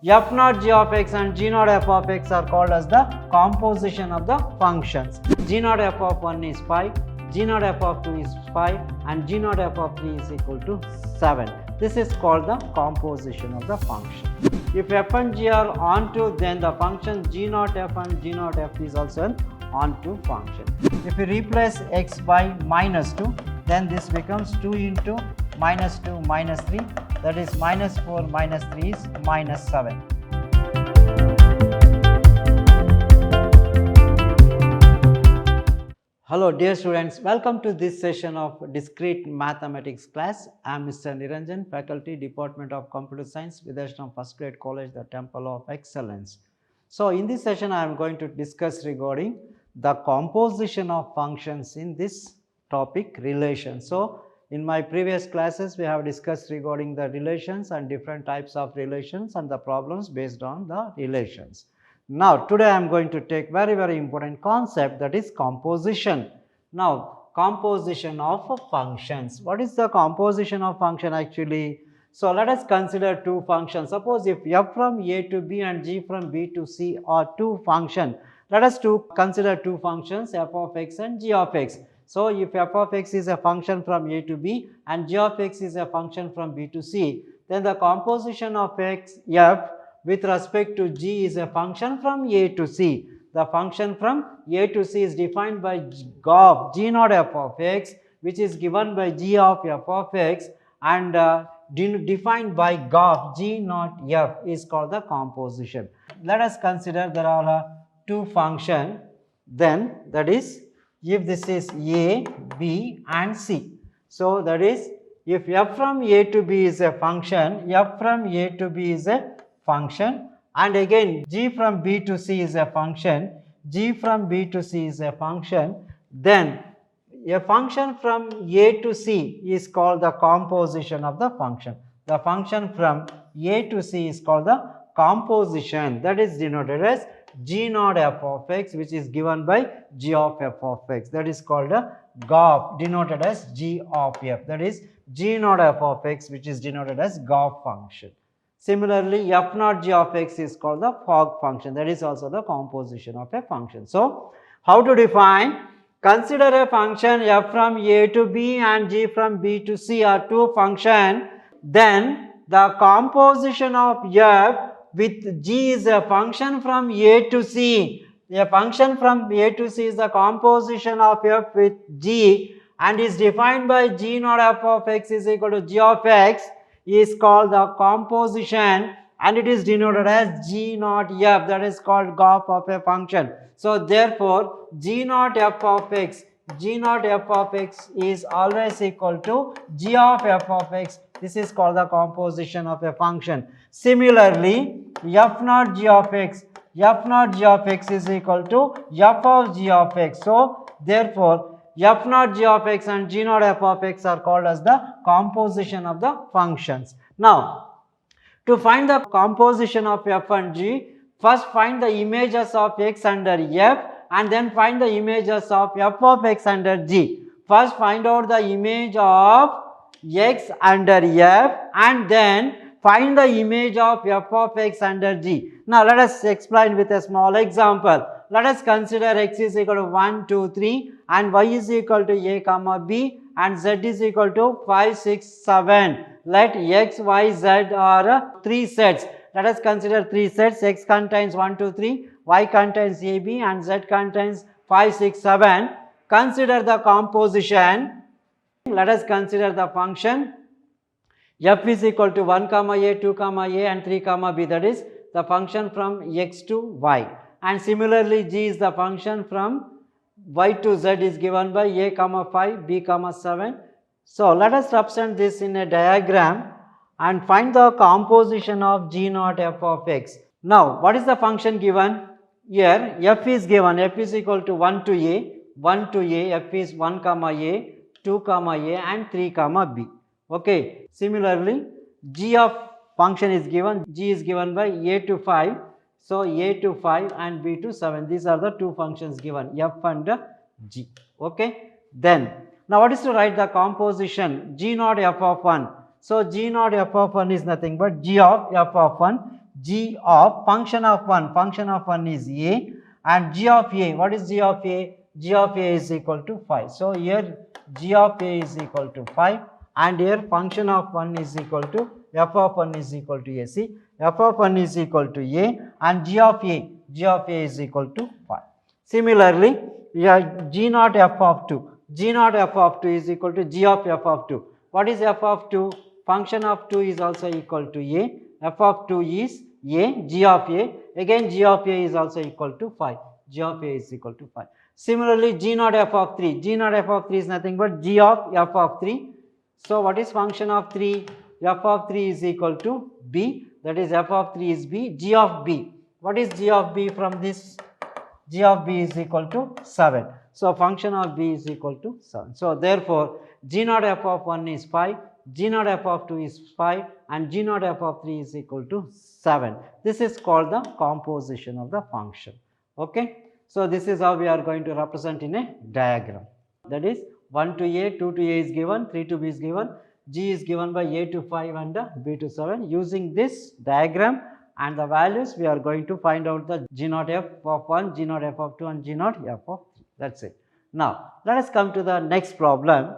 f naught g of x and g naught f of x are called as the composition of the functions. G naught f of 1 is 5, g naught f of 2 is 5 and g naught f of 3 is equal to 7. This is called the composition of the function. If f and g are onto, then the function g naught f and g naught f is also an onto function. If we replace x by minus 2, then this becomes 2 into minus 2 minus 3, that is minus 4 minus 3 is minus 7. Hello dear students, welcome to this session of Discrete Mathematics class. I am Mr. Niranjan, Faculty, Department of Computer Science, Vidhyaashram First Grade College, the Temple of Excellence. So in this session I am going to discuss regarding the composition of functions in this topic, relations. So in my previous classes we have discussed regarding the relations and different types of relations and the problems based on the relations. Now today I am going to take very important concept, that is composition. Now composition of functions. What is the composition of function actually? So let us consider two functions. Suppose if f from a to b and g from b to c are two functions. Let us consider two functions, f of x and g of x. So if f of x is a function from a to b and g of x is a function from b to c, then the composition of f with respect to g is a function from a to c. The function from a to c is defined by g naught f of x, which is given by g of f of x, and defined by g naught f is called the composition. Let us consider there are two functions, then that is if this is a, b and c. So that is if f from a to b is a function, f from a to b is a function, and again g from b to c is a function, g from b to c is a function, then a function from a to c is called the composition of the function. The function from a to c is called the composition, that is denoted as g naught f of x, which is given by g of f of x, that is called a GOF, denoted as g of f, that is g naught f of x, which is denoted as GOF function. Similarly, f naught g of x is called the fog function, that is also the composition of a function. So how to define? Consider a function f from a to b and g from b to c are two functions, then the composition of f with g is a function from a to c. A function from a to c is the composition of f with g and is defined by g naught f of x is equal to g of x, is called the composition, and it is denoted as g naught f, that is called GOF of a function. So therefore g naught f of x is always equal to g of f of x. This is called the composition of a function. Similarly, f naught g of x is equal to f of g of x. So therefore f naught g of x and g naught f of x are called as the composition of the functions. Now to find the composition of f and g, first find the images of x under f and then find the images of f of x under g. First find out the image of x under f and then find the image of f of x under g. Now let us explain with a small example. Let us consider x is equal to 1, 2, 3 and y is equal to a comma b and z is equal to 5, 6, 7. Let x, y, z are 3 sets. Let us consider 3 sets. X contains 1, 2, 3, y contains a, b and z contains 5, 6, 7. Consider the composition. Let us consider the function f is equal to 1 comma a, 2 comma a and 3 comma b, that is the function from x to y. And similarly g is the function from y to z is given by a comma 5, b comma 7. So let us represent this in a diagram and find the composition of g naught f of x. Now what is the function given? Here f is given, f is equal to 1 to a, f is 1 comma a, 2 comma a and 3 comma b. Okay. Similarly, g of function is given, g is given by a to 5. So a to 5 and b to 7. These are the two functions given, f and g. Okay. Then now what is to write the composition? G naught f of 1. So g naught f of 1 is nothing but g of f of 1. g of function of 1 is a, and g of a, what is g of a? G of a is equal to 5. So here g of a is equal to 5, and here function of 1 is equal to f of 1 is equal to a. See, f of 1 is equal to a, and g of a is equal to 5. Similarly, g naught f of 2, g naught f of 2 is equal to g of f of 2. What is f of 2? Function of 2 is also equal to a, f of 2 is a, g of a, again g of a is also equal to 5, g of a is equal to 5. Similarly, g naught f of 3, g naught f of 3 is nothing but g of f of 3. So what is function of 3? F of 3 is equal to b, that is f of 3 is b, g of b. What is g of b from this? G of b is equal to 7. So function of b is equal to 7. So therefore, g naught f of 1 is 5, g naught f of 2 is 5, and g naught f of 3 is equal to 7. This is called the composition of the function. Okay. So this is how we are going to represent in a diagram. That is 1 to a, 2 to a is given, 3 to b is given, g is given by a to 5 and b to 7. Using this diagram and the values, we are going to find out the g naught f of 1, g naught f of 2, and g naught f of 3. That's it. Now, let us come to the next problem.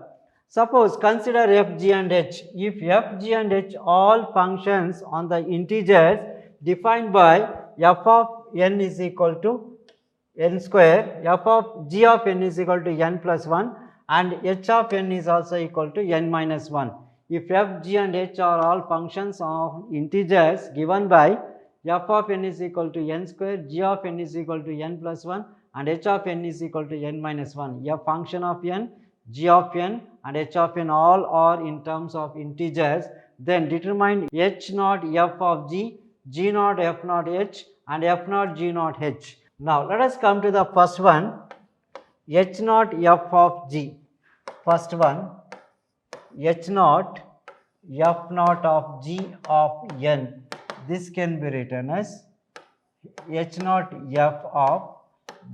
Suppose consider f, g and h. If f, g and h all functions on the integers defined by f of n is equal to n square, f of g of n is equal to n plus 1, and h of n is also equal to n minus 1. If f, g and h are all functions of integers given by f of n is equal to n square, g of n is equal to n plus 1, and h of n is equal to n minus 1. F function of n, g of n, and h of n all are in terms of integers, then determine h naught f of g, g naught f naught h, and f naught g naught h. Now let us come to the first one, h naught f of g. First one, h naught f naught of g of n. This can be written as h naught f of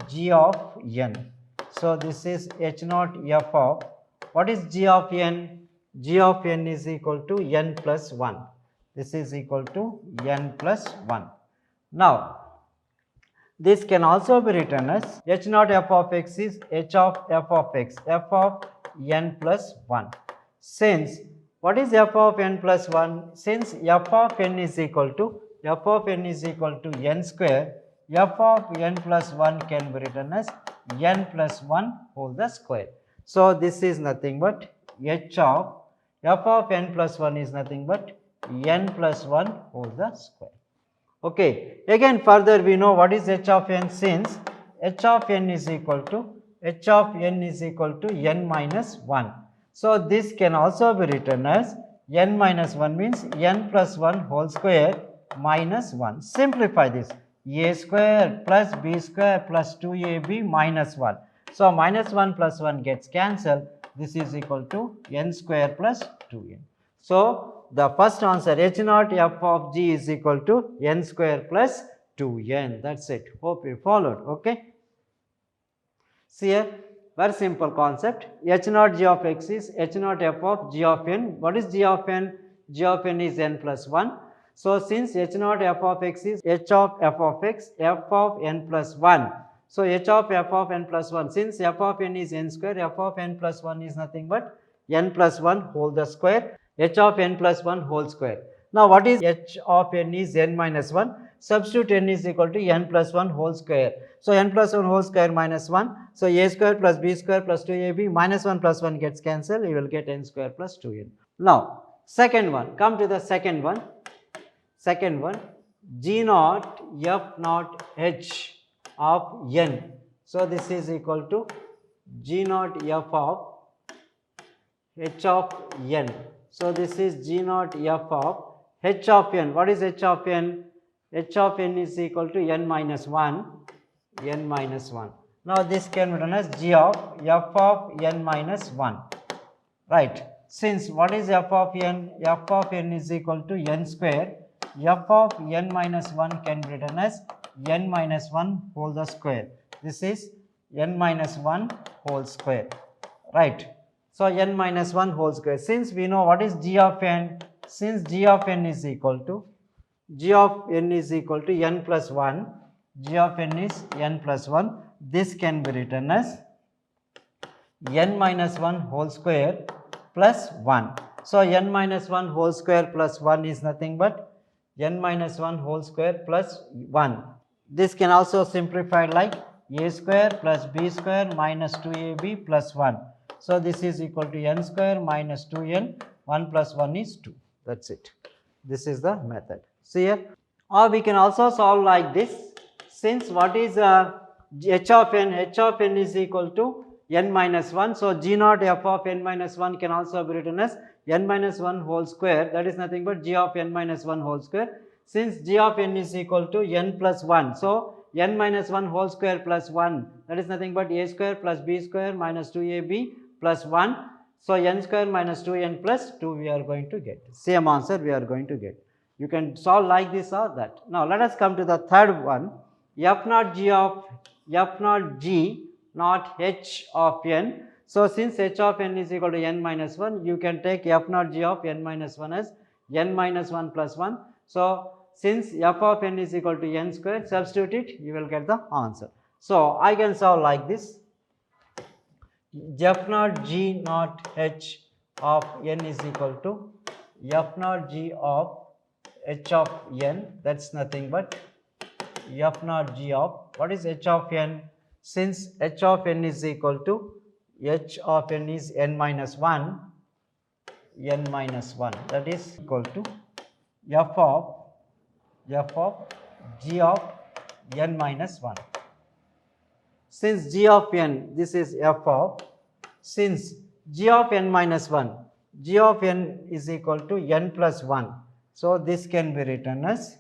g of n. So this is h naught f of, what is g of n? G of n is equal to n plus 1. This is equal to n plus 1. Now this can also be written as h naught f of x is h of f of x, f of n plus 1. Since, what is f of n plus 1? Since f of n is equal to n square, f of n plus 1 can be written as n plus 1 whole the square. So this is nothing but h of f of n plus 1 is nothing but n plus 1 whole the square. Okay. Again further we know what is h of n, since h of n is equal to n minus 1. So this can also be written as n minus 1 means n plus 1 whole square minus 1. Simplify this, a square plus b square plus 2ab minus 1. So minus 1 plus 1 gets cancelled. This is equal to n square plus 2n. So the first answer, h naught f of g is equal to n square plus 2n. That's it. Hope you followed. Okay. See here, very simple concept. H naught g of x is h naught f of g of n. What is g of n? G of n is n plus 1. So since h naught f of x is h of f of x, f of n plus 1. So h of f of n plus 1. Since f of n is n square, f of n plus 1 is nothing but n plus 1 whole the square, h of n plus 1 whole square. Now what is h of n is n minus 1. Substitute n is equal to n plus 1 whole square. So n plus 1 whole square minus 1. So a square plus b square plus 2ab minus 1 plus 1 gets cancelled. You will get n square plus 2n. Now second one, come to the second one. Second one, g naught f naught h of n. So this is equal to g naught f of h of n. So this is g naught f of h of n. What is h of n? H of n is equal to n minus 1, n minus 1. Now this can be written as g of f of n minus 1. Right. Since what is f of n? F of n is equal to n square. F of n minus 1 can be written as n minus 1 whole the square. This is n minus 1 whole square. Right. So n minus 1 whole square. Since we know what is g of n, since g of n is equal to g of n is equal to n plus 1, g of n is n plus 1, this can be written as n minus 1 whole square plus 1. So, n minus 1 whole square plus 1 is nothing but n minus 1 whole square plus 1. This can also simplify like a square plus b square minus 2ab plus 1. So, this is equal to n square minus 2n, 1 plus 1 is 2, that is it. This is the method. See here, or we can also solve like this, since what is h of n is equal to n minus 1. So, g naught f of n minus 1 can also be written as n minus 1 whole square, that is nothing but g of n minus 1 whole square. Since g of n is equal to n plus 1, so n minus 1 whole square plus 1, that is nothing but a square plus b square minus 2ab plus 1. So, n square minus 2n plus 2 we are going to get, same answer we are going to get. You can solve like this or that. Now, let us come to the third one, f naught g of f naught g naught h of n. So, since h of n is equal to n minus 1, you can take f naught g of n minus 1 as n minus 1 plus 1. So, since f of n is equal to n square, substitute it, you will get the answer. So, I can solve like this, f naught g naught h of n is equal to f naught g of h of n, that is nothing but f naught g of, what is h of n? Since h of n is equal to, h of n is n minus 1, that is equal to f of g of n minus 1. Since g of n, this is f of, since g of n minus 1, g of n is equal to n plus 1. So, this can be written as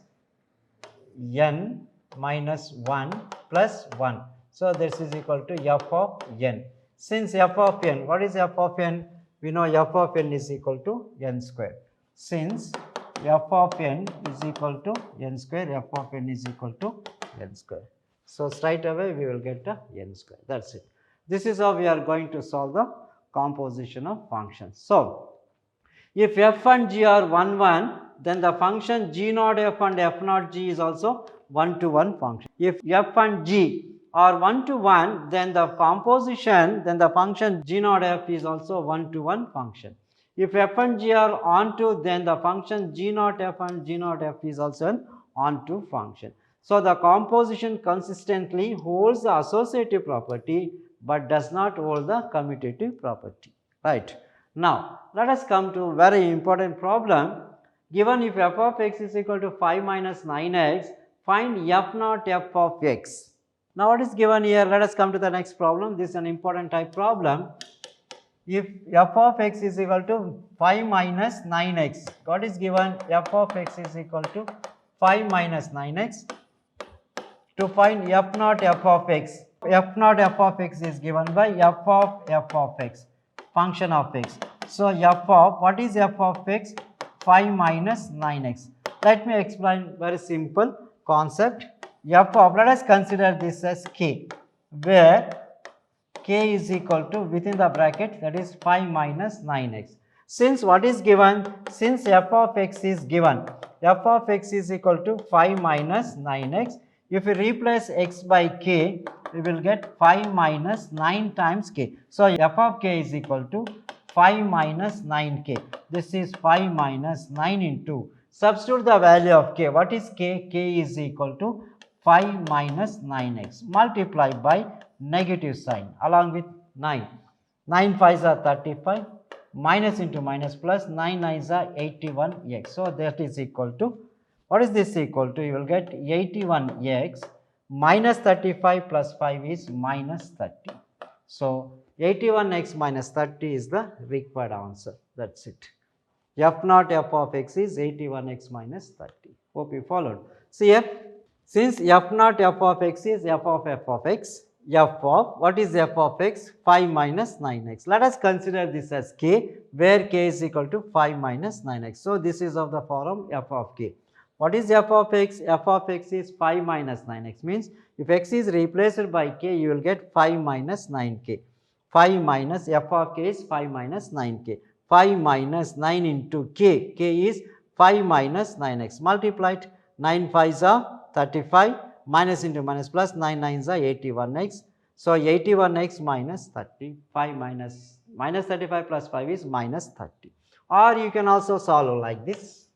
n minus 1 plus 1. So, this is equal to f of n. Since f of n, what is f of n? We know f of n is equal to n square. Since f of n is equal to n square, f of n is equal to n square. So, straight away we will get the n square, that is it. This is how we are going to solve the composition of functions. So, if f and g are 1 1, then the function g naught f and f naught g is also 1 to 1 function. If f and g are 1 to 1, then the composition, then the function g naught f is also 1 to 1 function. If f and g are onto, then the function g naught f and g naught f is also an onto function. So, the composition consistently holds the associative property, but does not hold the commutative property, right. Now, let us come to a very important problem. Given if f of x is equal to 5 minus 9x, find f naught f of x. Now, what is given here? Let us come to the next problem. This is an important type problem. If f of x is equal to 5 minus 9x, what is given? F of x is equal to 5 minus 9x. To find f naught f of x, f naught f of x is given by f of x, function of x. So, f of, what is f of x? 5 minus 9x. Let me explain very simple concept. F of, let us consider this as k, where k is equal to, within the bracket, that is 5 minus 9x. Since what is given? Since f of x is given, f of x is equal to 5 minus 9x. If we replace x by k, we will get 5 minus 9 times k. So, f of k is equal to 5 minus 9k. This is 5 minus 9 into, substitute the value of k. What is k? K is equal to 5 minus 9x multiplied by negative sign along with 9. 9 5s are 35, minus into minus plus, 9 9s are 81x. So, that is equal to, what is this equal to? You will get 81x minus 35 plus 5 is minus 30. So, 81x minus 30 is the required answer, that is it. F naught f of x is 81x minus 30. Hope you followed. See here, since f naught f of x is f of x, f of, what is f of x? 5 minus 9x. Let us consider this as k, where k is equal to 5 minus 9x. So, this is of the form f of k. What is f of x? F of x is 5 minus 9x, means if x is replaced by k, you will get 5 minus 9k. 5 minus f of k is 5 minus 9k. 5 minus 9 into k, k is 5 minus 9x multiplied. 9 5s are 35, minus into minus plus, 9 9s are 81x. So, 81x minus 35 minus 35 plus 5 is minus 30. Or you can also solve like this.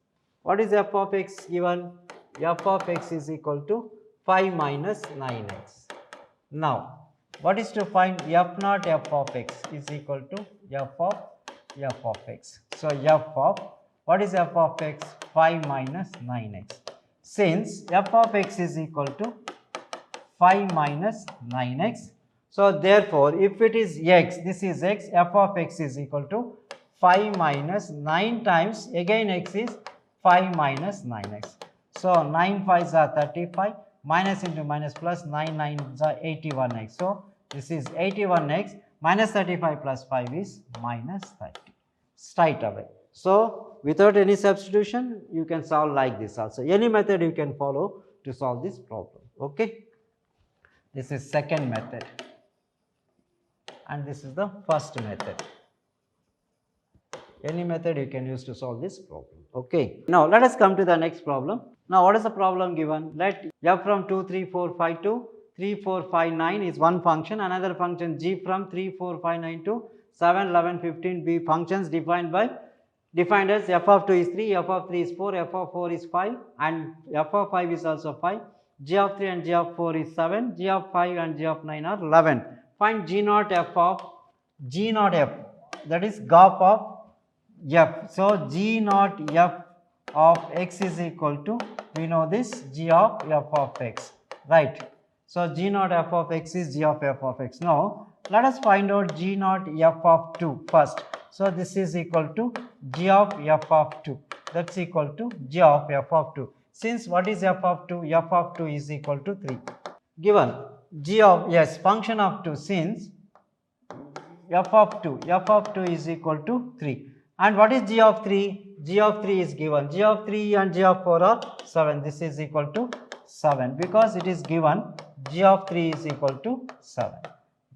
What is f of x given? F of x is equal to 5 minus 9x. Now, what is to find f naught f of x is equal to f of x. So, f of, what is f of x? 5 minus 9x. Since f of x is equal to 5 minus 9x. So, therefore, if it is x, this is x, f of x is equal to 5 minus 9 times, again x is 5 minus 9x. So, 9 5s are 35, minus into minus plus, 9 9s are 81x. So, this is 81x, minus 35 plus 5 is minus 30, straight away. So, without any substitution, you can solve like this also. Any method you can follow to solve this problem. Okay. This is second method and this is the first method. Any method you can use to solve this problem. Okay. Now, let us come to the next problem. Now, what is the problem given? Let f from 2, 3, 4, 5 to 3, 4, 5, 9 is one function, another function g from 3, 4, 5, 9 to 7, 11, 15 be functions defined as f of 2 is 3, f of 3 is 4, f of 4 is 5 and f of 5 is also 5. G of 3 and G of 4 is 7, G of 5 and G of 9 are 11. Find G naught f of G naught f, that is GOP of f. So, G naught f of x is equal to, we know this, G of f of x, right. So, G naught f of x is G of f of x. Now, let us find out G naught f of 2 first. So, this is equal to G of f of 2, that is equal to G of f of 2. Since what is f of 2? F of 2 is equal to 3. Given g of, yes, function of 2, since f of 2 is equal to 3. And what is g of 3? G of 3 is given. G of 3 and g of 4 are 7. This is equal to 7 because it is given g of 3 is equal to 7.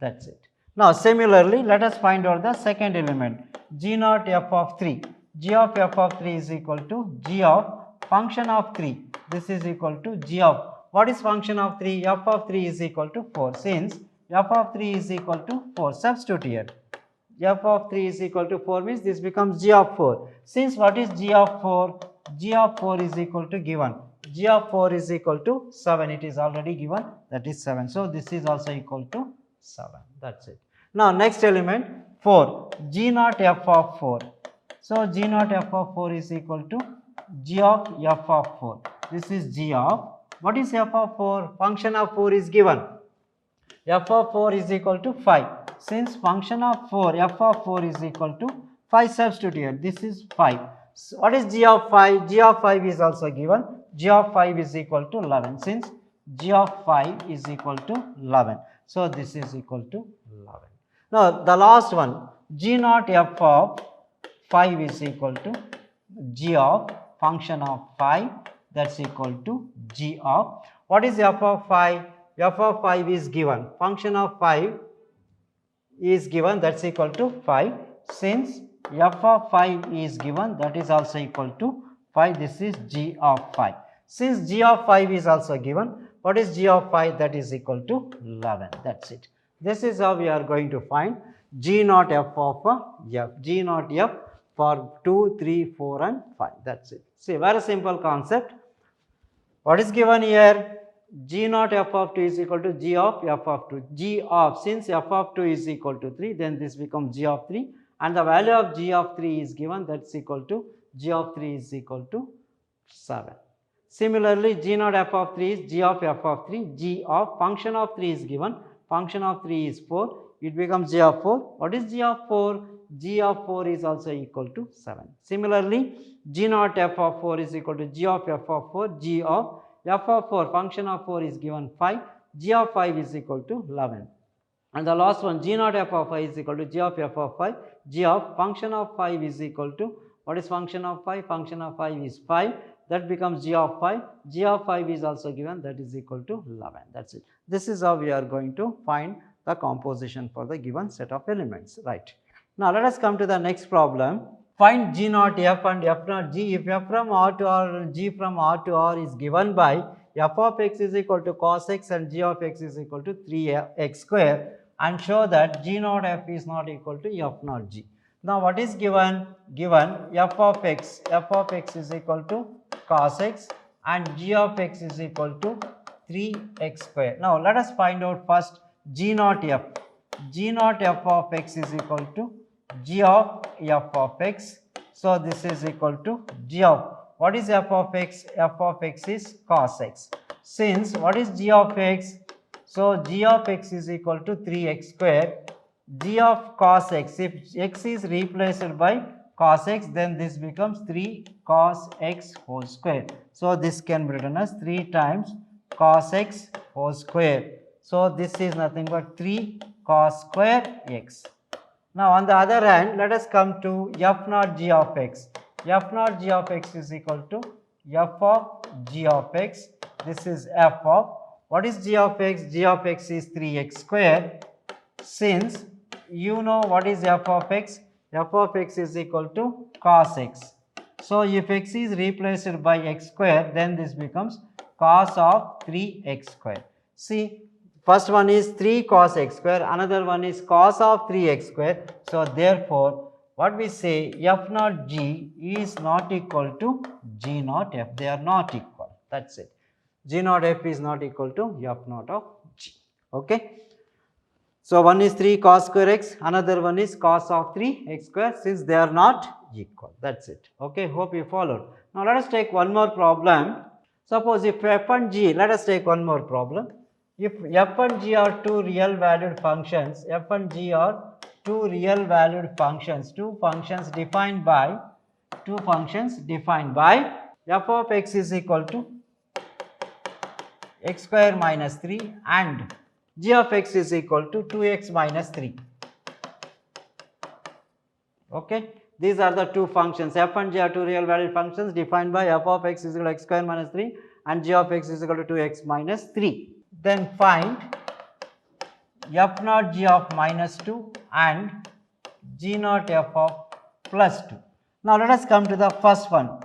That's it. Now, similarly, let us find out the second element, g naught f of 3. G of f of 3 is equal to g of function of 3. This is equal to g of, what is function of 3? F of 3 is equal to 4. Since f of 3 is equal to 4, substitute here. F of 3 is equal to 4 means this becomes g of 4. Since what is g of 4? G of 4 is equal to given. G of 4 is equal to 7. It is already given, that is 7. So, this is also equal to 7. That's it. Now, next element 4. G naught f of 4. So, G naught f of 4 is equal to G of f of 4. This is G of, what is f of 4? Function of 4 is given. F of 4 is equal to 5. Since function of 4, f of 4 is equal to 5, substitute here. This is 5. So, what is g of 5? G of 5 is also given. G of 5 is equal to 11. Since g of 5 is equal to 11. So, this is equal to 11. Now, the last one, g naught f of 5 is equal to g of function of 5, that's equal to g of, what is f of 5? F of 5 is given, function of 5 is given, that's equal to 5. Since f of 5 is given, that is also equal to 5, this is g of 5. Since g of 5 is also given, what is g of 5? That is equal to 11, that's it. This is how we are going to find g naught f of f, g naught f for 2, 3, 4 and 5, that's it. See, very simple concept. What is given here? G naught f of 2 is equal to g of f of 2. G of, since f of 2 is equal to 3, then this becomes g of 3 and the value of g of 3 is given, that's equal to g of 3 is equal to 7. Similarly, g naught f of 3 is g of f of 3, g of function of 3 is given, function of 3 is 4, it becomes g of 4. What is g of 4? G of 4 is also equal to 7. Similarly, g naught f of 4 is equal to g of f of 4, g of f of 4, function of 4 is given 5, g of 5 is equal to 11. And the last one, g naught f of 5 is equal to g of f of 5, g of function of 5 is equal to, what is function of 5? Function of 5 is 5, that becomes g of 5, g of 5 is also given, that is equal to 11, that's it. This is how we are going to find the composition for the given set of elements, right. Now, let us come to the next problem. Find G naught f and f naught g. If f from R to R and g from R to R is given by f of x is equal to cos x and g of x is equal to 3x square, and show that g naught f is not equal to f naught g. Now, what is given? Given f of x is equal to cos x and g of x is equal to 3x square. Now, let us find out first g naught f. G naught f of x is equal to g of f of x. So, this is equal to g of, what is f of x? F of x is cos x. Since what is g of x? So, g of x is equal to 3x square. G of cos x, if x is replaced by cos x, then this becomes 3 cos x whole square. So, this can be written as 3 times cos x whole square. So, this is nothing but 3 cos square x. Now, on the other hand, let us come to f naught g of x. F naught g of x is equal to f of g of x. This is f of, what is g of x? G of x is 3x square. Since you know what is f of x? F of x is equal to cos x. So, if x is replaced by x square, then this becomes cos of 3x square. See, first one is 3 cos x square, another one is cos of 3x square. So, therefore, what we say, f naught g is not equal to g naught f. They are not equal. That is it. G naught f is not equal to f naught of g. Okay. So, one is 3 cos square x, another one is cos of 3x square, since they are not equal. That is it. Okay. Hope you followed. Now, let us take one more problem. Suppose if f and g, let us take one more problem. If f and g are two real valued functions, f and g are two real valued functions, two functions defined by f of x is equal to x square minus 3 and g of x is equal to 2x minus 3. Okay. These are the two functions. F and g are two real valued functions defined by f of x is equal to x square minus 3 and g of x is equal to 2x minus 3. Then find f naught g of minus 2 and g naught f of plus 2. Now, let us come to the first one,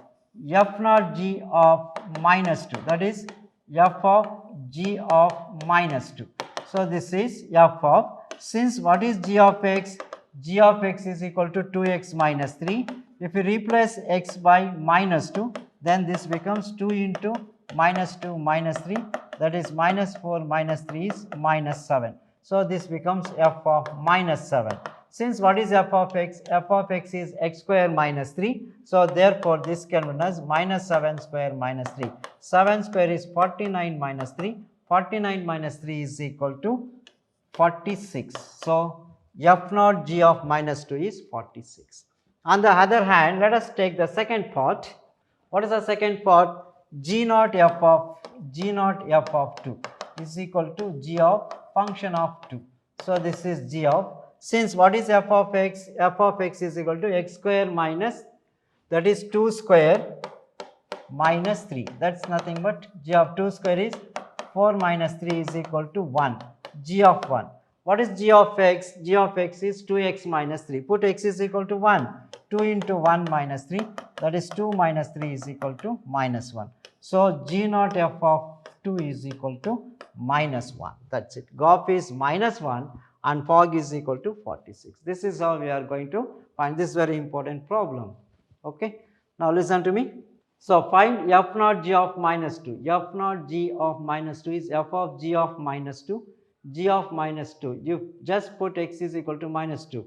f naught g of minus 2, that is f of g of minus 2. So, this is f of, since what is g of x? G of x is equal to 2x minus 3. If you replace x by minus 2, then this becomes 2 into minus 2 minus 3, that is minus 4 minus 3 is minus 7. So, this becomes f of minus 7. Since what is f of x? F of x is x square minus 3. So, therefore, this can be written as minus 7 square minus 3. 7 square is 49 minus 3. 49 minus 3 is equal to 46. So, f naught g of minus 2 is 46. On the other hand, let us take the second part. What is the second part? G naught f of 2 is equal to g of function of 2. So, this is g of, since what is f of x? F of x is equal to x square minus, that is 2 square minus 3. That is nothing but g of 2 square is 4 minus 3 is equal to 1, g of 1. What is g of x? G of x is 2x minus 3. Put x is equal to 1. 2 into 1 minus 3, that is 2 minus 3 is equal to minus 1. So, g naught f of 2 is equal to minus 1. That is it. Gof is minus 1 and fog is equal to 46. This is how we are going to find this very important problem. Okay. Now, listen to me. So, find f naught g of minus 2. F naught g of minus 2 is f of g of minus 2. G of minus 2, you just put x is equal to minus 2.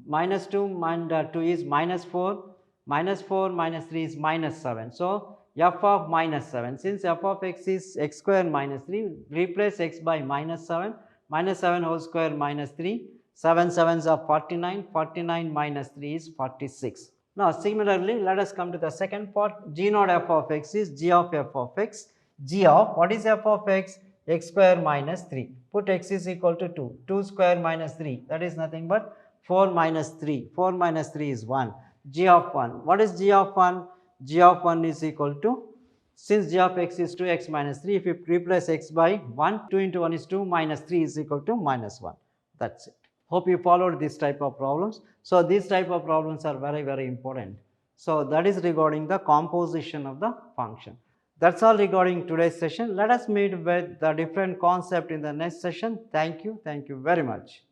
Minus 2 and 2 is minus 4. Minus 4 minus 3 is minus 7. So, f of minus 7. Since f of x is x square minus 3, replace x by minus 7. Minus 7 whole square minus 3. 7 sevens are 49. 49 minus 3 is 46. Now, similarly, let us come to the second part. G naught f of x is g of f of x. G of, what is f of x? X square minus 3. Put x is equal to 2. 2 square minus 3, that is nothing but 4 minus 3. 4 minus 3 is 1. G of 1. What is g of 1? G of 1 is equal to, since g of x is 2x minus 3, if you replace x by 1, 2 into 1 is 2 minus 3 is equal to minus 1. That is it. Hope you followed this type of problems. So these type of problems are very important. So that is regarding the composition of the function. That's all regarding today's session. Let us meet with the different concept in the next session. Thank you very much.